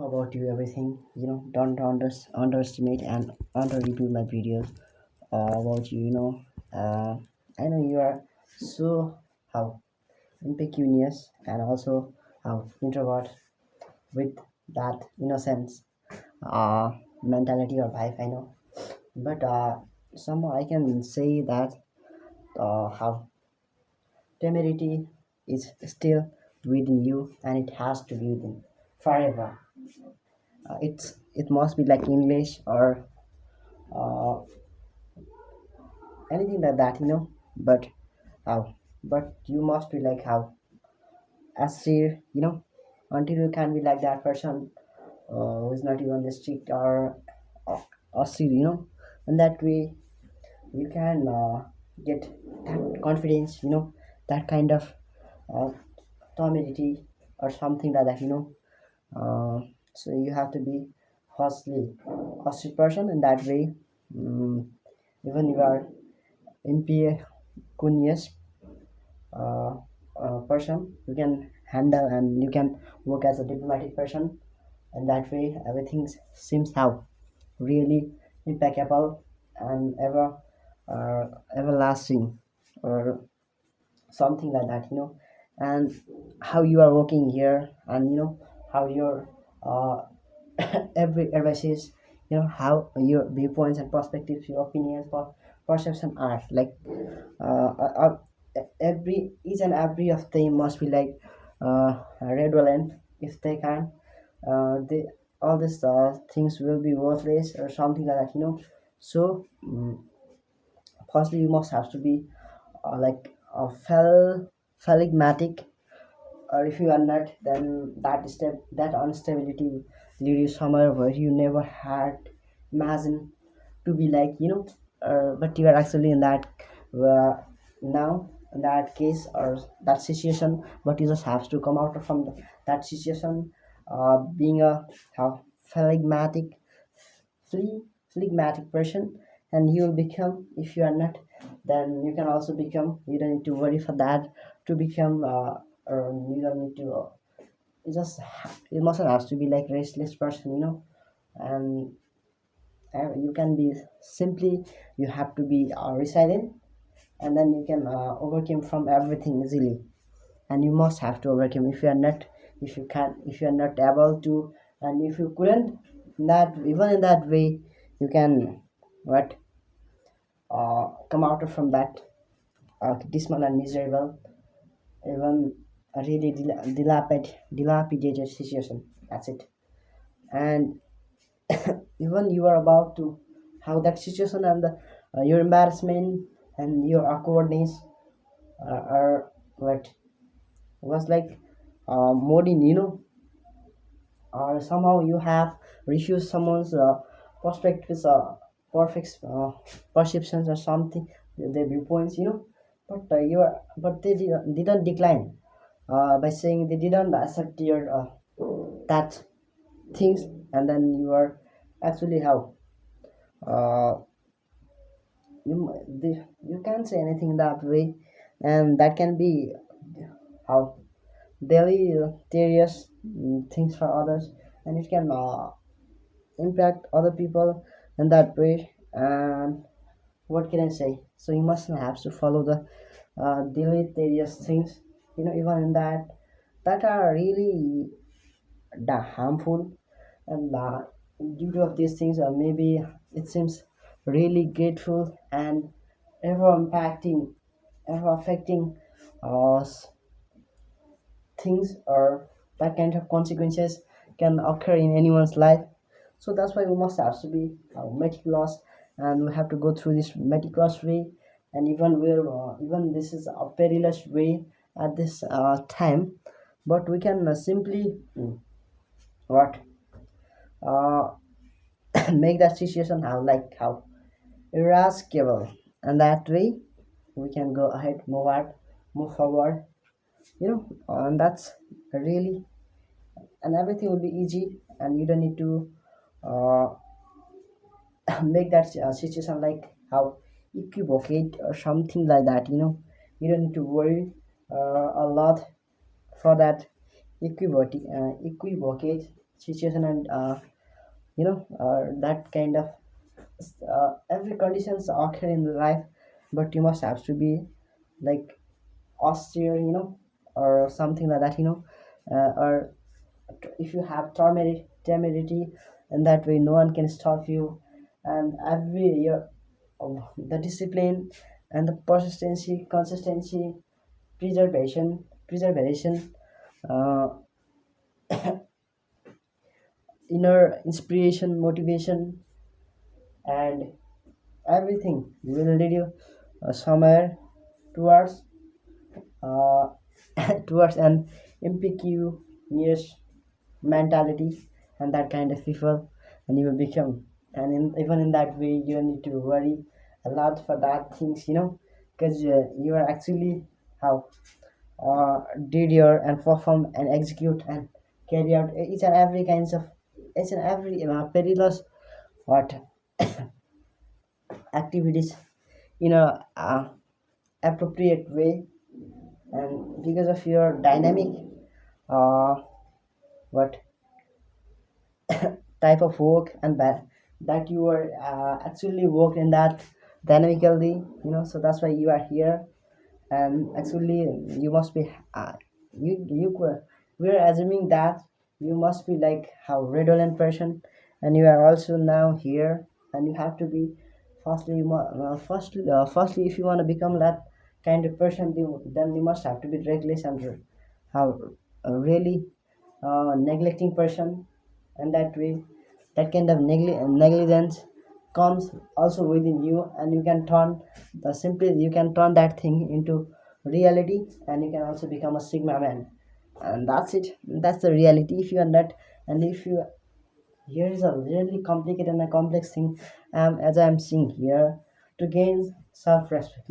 about you everything. Don't underestimate and under review my videos about you. I know you are so how impecunious and also how introvert with that innocence uh mentality or life. I know, but somehow I can say that how temerity is still within you and it has to be within forever. It must be like English or uh, anything like that. But how? But you must be like how as until you can be like that person who is not even strict or austere. And that way you can get that confidence, that kind of uh, timidity or something like that. So you have to be hostile person in that way. mm, Even you are impecunious uh, person, you can handle and you can work as a diplomatic person, and that way everything seems how really impeccable and everlasting or something like that. And how you are working here, and how your uh, every advices, how your viewpoints and perspectives, your opinions, perception are like every each and every of them must be like redolent. If they can they all these things will be worthless or something like that. So firstly you must have to be like a phlegmatic, or if you are not, then that instability will lead you somewhere where you never had imagined to be like. But you are actually in that uh, now in that case or that situation, but you just have to come out from that situation, being a phlegmatic phlegmatic person, and you will become, if you are not, then you can also become. You don't need to worry for that to become or you don't need to you mustn't have to be like restless person. And you can be simply, you have to be resilient, and then you can overcome from everything easily. And you must have to overcome. If you are not, if you are not able to, and if you couldn't, that even in that way you can what come out from that dismal and miserable, even a really dilapidated situation. That's it. And even you are about to how that situation and your embarrassment and your awkwardness are what was like modding, or somehow you have refused someone's perspectives, perfect perceptions or something, their viewpoints. But they didn't decline by saying they didn't accept your that things, and then you are actually how uh, you can't say anything that way, and that can be how daily serious things for others, and it can impact other people in that way. And what can I say? So you must have to follow the deleterious things, even in that are really harmful. And due to of these things, maybe it seems really grateful and ever impacting, ever affecting us things, or that kind of consequences can occur in anyone's life. So that's why we must have to be meticulous, and we have to go through this meticulous way. And even this is a perilous way at this time, but we can simply what uh, make that situation how irascible, and that way we can go ahead, move forward, and that's really, and everything will be easy, and you don't need to uh, make that situation like how equivocate or something like that. You don't need to worry a lot for that equivocate situation, and that kind of every conditions occur in life, but you must have to be like austere, or something like that, or if you have temerity, in that way no one can stop you. And every year, the discipline and the persistency, consistency, preservation, uh, inner inspiration, motivation, and everything will lead you somewhere towards uh, towards an impecunious mentality and that kind of people, and you will become. And even in that way you don't need to worry a lot for that things, because you are actually how did your and perform and execute and carry out each and every kinds of each and every perilous what activities in a appropriate way. And because of your dynamic uh, what type of work and that you are actually worked in that dynamically, so that's why you are here. And actually you must be we're assuming that you must be like how redolent person, and you are also now here. And you have to be firstly if you want to become that kind of person, then you must have to be reckless and how really neglecting person. And that way that kind of negligence comes also within you, and you can turn you can turn that thing into reality, and you can also become a sigma man. And that's it, that's the reality. If you are not, and if you, here is a really complicated and a complex thing, as I'm seeing here, to gain self-respect,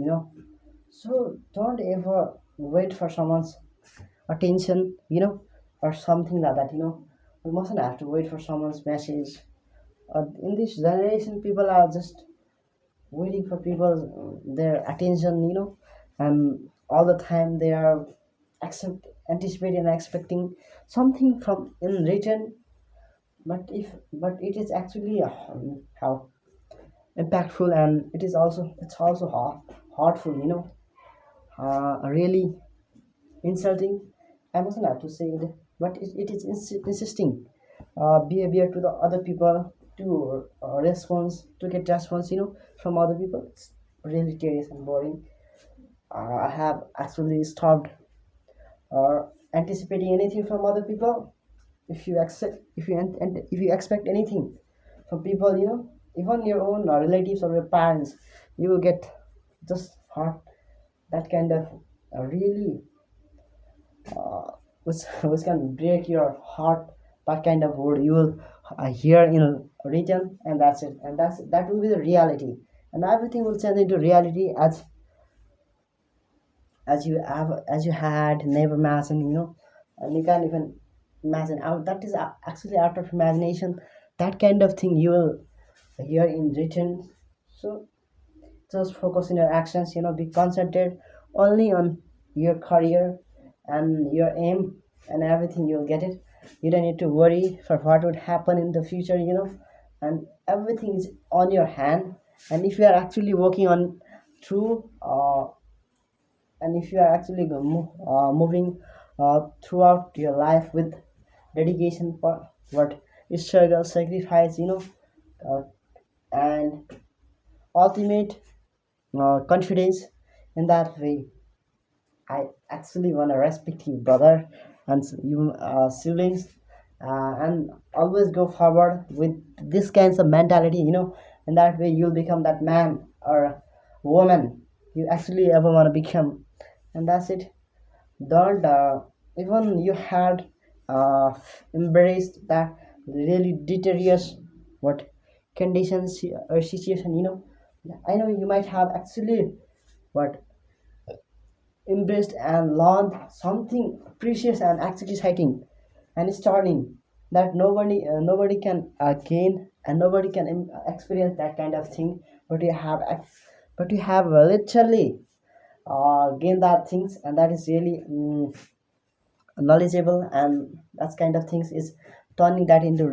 so don't ever wait for someone's attention, or something like that, we mustn't have to wait for someone's message. In this generation people are just waiting for people their attention, and all the time they are anticipating and expecting something from in return. But it is actually how impactful, and it's also hurtful, really insulting. I mustn't have to say it, but it is insisting behavior to the other people to get response, from other people. It's really tedious and boring. I have actually stopped anticipating anything from other people. If you expect anything from people, even your own relatives or your parents, you will get just hurt. That kind of really which can break your heart. That kind of word you will hear in written, and that's it. And that will be the reality, and everything will change into reality as you had never imagined, and you can't even imagine out. That is actually out of imagination. That kind of thing you will hear in written. So just focus in your actions, be concentrated only on your career and your aim, and everything you'll get it. You don't need to worry for what would happen in the future, and everything is on your hand. And if you are actually working on through and if you are actually moving throughout your life with dedication for what is struggle, sacrifice, uh, and ultimate confidence, in that way I actually want to respect you, brother, and you siblings, and always go forward with this kinds of mentality, and that way you'll become that man or woman you actually ever want to become. And that's it. Don't even you had embraced that really deleterious what conditions or situation, I know you might have actually what embraced and learned something precious and actually exciting and starting that nobody can gain, and nobody can experience that kind of thing. But you have literally gained that things, and that is really knowledgeable, and that kind of things is turning that into